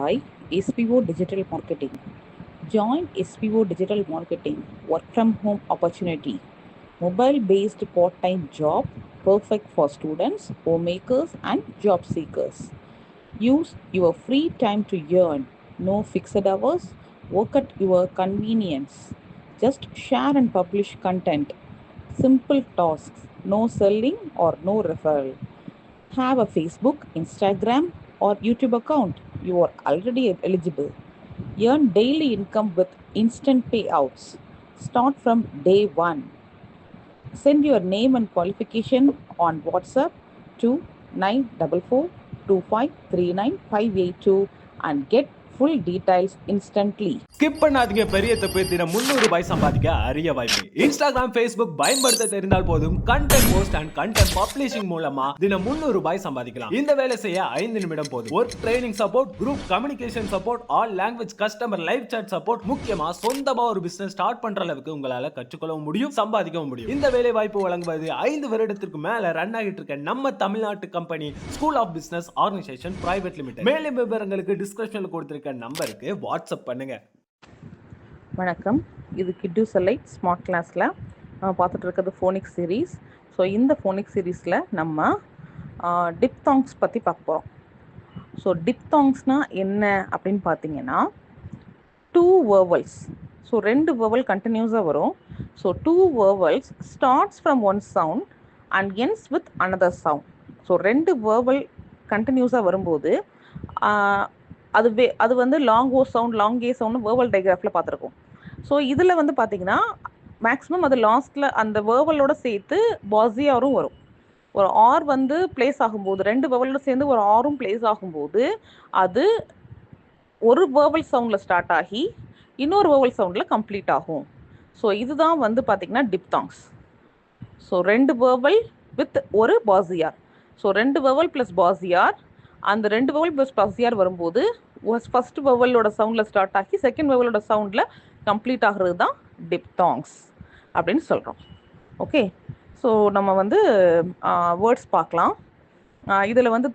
by SPO Digital Marketing. Join SPO Digital Marketing work from home opportunity. Mobile based part time job perfect for students, homemakers, and job seekers. Use your free time to earn. No fixed hours. Work at your convenience. Just share and publish content. Simple tasks. No selling or no referral. Have a Facebook, Instagram, or YouTube account. You are already eligible. Earn daily income with instant payouts. Start from day one. Send your name and qualification on WhatsApp to 9442539 and get full details instantly. Skip பண்ணாதீங்க பெரிய தப்பு. தினம் 300 ரூபாய் சம்பாதிக்க அரிய வாய்ப்பு. Instagram, Facebook பயன்படுத்த தெரிந்தால் போதும். Content post and content publishing மூலமா தினம் 300 ரூபாய் சம்பாதிக்கலாம். இந்த வேலை செய்ய 5 நிமிடம் போதும். Work training support, group communication support, all language customer live chat support, முக்கியமா சொந்தமா ஒரு பிசினஸ் ஸ்டார்ட் பண்ற அளவுக்கு உங்களால கற்றுக்கொள்ளவும் முடியும், சம்பாதிக்கவும் முடியும். இந்த வேலை வாய்ப்பு வழங்குவது 5 வருடத்திற்கு மேல ரன் ஆகிட்டு இருக்க நம்ம தமிழ்நாட்டு company school of business organisation private limited. மேலும் விவரங்களுக்கு டிஸ்கிரிப்ஷன்ல கொடுத்திருக்க நம்பருக்கு வாட்ஸ்அப் பண்ணுங்க. வணக்கம், இது கிட்டு செலைட் ஸ்மார்ட் கிளாஸில் நம்ம பார்த்துட்டு இருக்கிறது ஃபோனிக்ஸ் சீரீஸ். ஸோ இந்த ஃபோனிக்ஸ் சீரீஸில் நம்ம டிப்தாங்ஸ் பற்றி பார்க்க போகிறோம். ஸோ டிப்தாங்ஸ்னால் என்ன அப்படின்னு பார்த்தீங்கன்னா 2 வேர்வல்ஸ். ஸோ 2 வேர்வல் கண்டினியூஸாக வரும். So 2 vowels starts from one sound and ends with another sound. So 2 vowel கண்டினியூஸாக வரும்போது அது வந்து long O sound, long A sound vowel டைகிராஃபில் பார்த்துருக்கோம். ஸோ இதில் வந்து பார்த்தீங்கன்னா மேக்ஸிமம் அது லாஸ்ட்டில் அந்த வேர்வலோட சேர்த்து பாசியாரும் வரும். ஒரு ஆர் வந்து பிளேஸ் ஆகும்போது, 2 வேர்வலோட சேர்ந்து ஒரு ஆரும் பிளேஸ் ஆகும்போது அது ஒரு வேர்வல் சவுண்டில் ஸ்டார்ட் ஆகி இன்னொரு வேர்வல் சவுண்டில் கம்ப்ளீட் ஆகும். ஸோ இதுதான் வந்து பார்த்தீங்கன்னா டிப்தாங்ஸ். ஸோ 2 வேர்வல் வித் ஒரு பாசியார். So 2 வேர்வல் plus பாசியார். அந்த 2 வேர்வல் ப்ளஸ் பாசியார் வரும்போது ஃபர்ஸ்ட் வேர்வலோட சவுண்டில் ஸ்டார்ட் ஆகி செகண்ட் வேர்வலோட சவுண்டில் கம்ப்ளீட் ஆகிறது தான் டிப்தாங்ஸ் அப்படின்னு சொல்கிறோம். ஓகே, ஸோ நம்ம வந்து வேர்ட்ஸ் பார்க்கலாம். இதில் வந்து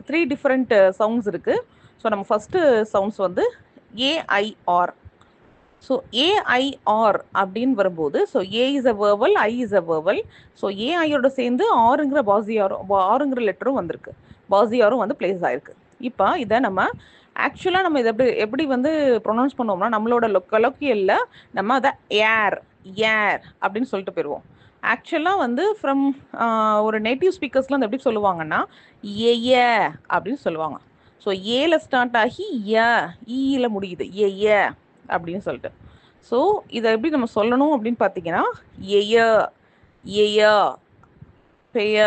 3 டிஃப்ரெண்ட் சவுண்ட்ஸ் இருக்குது. ஸோ நம்ம ஃபஸ்ட்டு சவுண்ட்ஸ் வந்து ஏஐஆர். ஸோ ஏஐஆர் அப்படின்னு வரும்போது, so A is a vowel, I is a vowel. So ஏஐயோட சேர்ந்து ஆறுங்கிற ஆறுங்கிற லெட்டரும் வந்திருக்கு, பாசியாரும் வந்து பிளேஸ் ஆயிருக்கு. இப்போ இதை நம்ம ஆக்சுவலாக நம்ம இதை எப்படி வந்து ப்ரொனவுன்ஸ் பண்ணுவோம்னா, நம்மளோட கொலோக்கியலில் நம்ம அதை ஏர் அப்படின்னு சொல்லிட்டு போயிடுவோம். ஆக்சுவலாக வந்து ஃப்ரம் ஒரு நேட்டிவ் ஸ்பீக்கர்ஸ்லாம் வந்து எப்படி சொல்லுவாங்கன்னா ஏ அப்படின்னு சொல்லுவாங்க. ஸோ ஏல ஸ்டார்ட் ஆகி ஈல முடியுது ஏ அப்படின்னு சொல்லிட்டு. ஸோ இதை எப்படி நம்ம சொல்லணும் அப்படின்னு பார்த்தீங்கன்னா ஏ பெய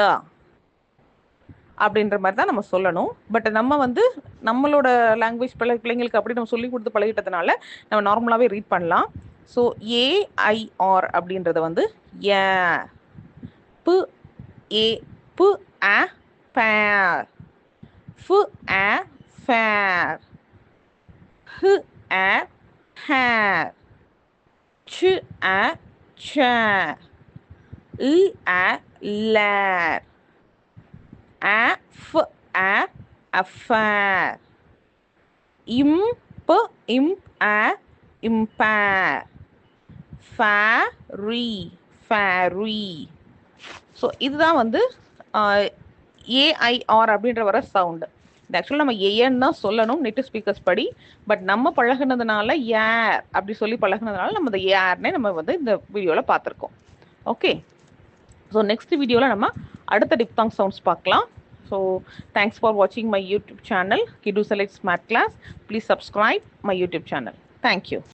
அப்படின்ற மாதிரி தான் நம்ம சொல்லணும். பட் நம்ம வந்து நம்மளோட லாங்குவேஜ் பிள்ளைங்களுக்கு அப்படி நம்ம சொல்லி கொடுத்து பழகிட்டதுனால நம்ம நார்மலாகவே ரீட் பண்ணலாம். ஸோ ஏஐஆர் அப்படின்றத வந்து ஏ பு ஏ பு அ பேர், ஃபு a fair, who a hair, சு அ சேர், இ அ லேர், affair, imp impair, fairy. So இதுதான் வந்து ஏஐஆர் அப்படின்ற வர சவுண்டு. இது ஆக்சுவலாக நம்ம ஏன்னு தான் சொல்லணும் நேட்டிவ் ஸ்பீக்கர்ஸ் படி. பட் நம்ம பழகினதுனால ஏர் அப்படி சொல்லி பழகினதுனால நம்ம இந்த ஏர்னே நம்ம வந்து இந்த வீடியோவில் பார்த்துருக்கோம். ஓகே, ஸோ நெக்ஸ்ட் வீடியோவில் நம்ம அடுத்த டிப்தாங் சவுண்ட்ஸ் பார்க்கலாம். So thanks for watching my YouTube channel, Kidu Select Smart Class. Please subscribe my YouTube channel. Thank you.